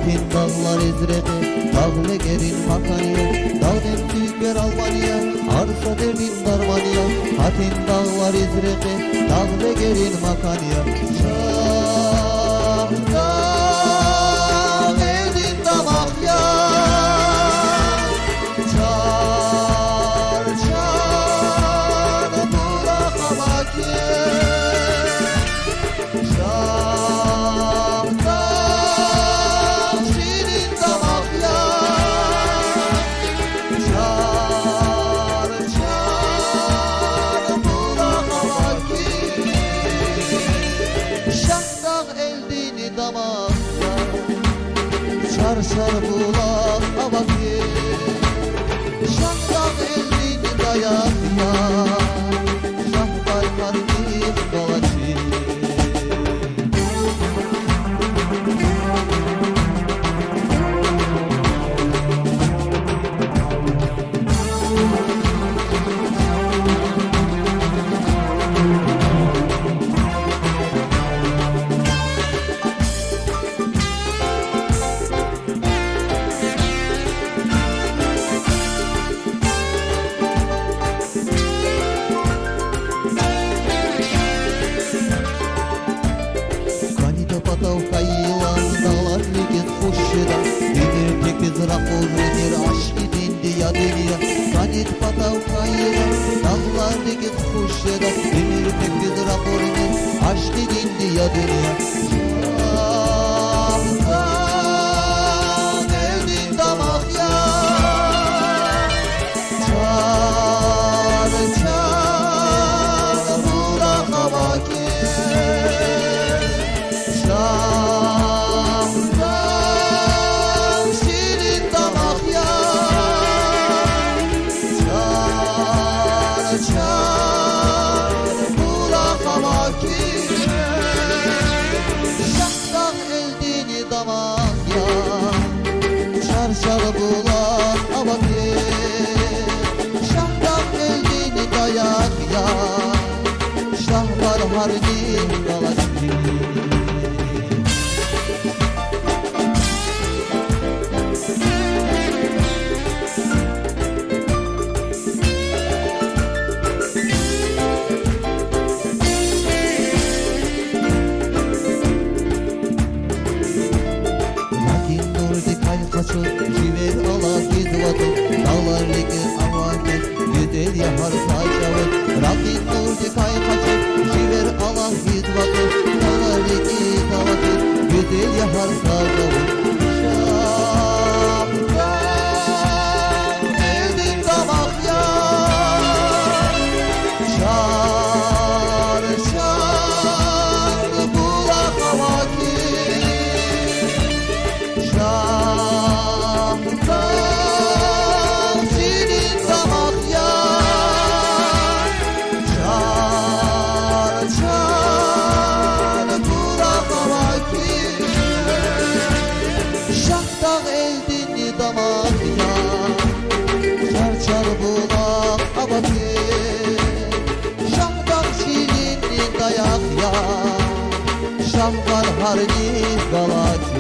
Hatin dağlar izredi, dağlı gerin makanya, dağden tüyger Almanya, arsa derdin darmanya. Hatin dağlar izredi, dağlı gerin makanya. Şahdan eldin damak ya, çar çar bırakamak ya. Çar bulak avaki, şahdan eldini dayak ya, şahdan kardeş dolaçı. Sanit patav kayıra, dağlar dikit kuşeda, demir tekiz raporine, aşk dindi ya dünya. Şahdan eldin damak ya, çar çar bırakamak ya. Şahdan eldini damak ya, çarşar bulak avaki. Şahdan eldini dayak ya, şahlar harbin dalaçı. Civer ala gizvatı, dağlar ligi avaki, güzel yahar saçavı. Rabbin nurdi kay kaçı, civer ala gizvatı, dağlar ligi avaki, güzel yahar saçavı. Şahdan eldin damak ya, çar çar bulak avaki. Şahdan eldini damak ya, çar çar bulak avaki. Şahdan şirinli dayak ya, şahlar harbi galak.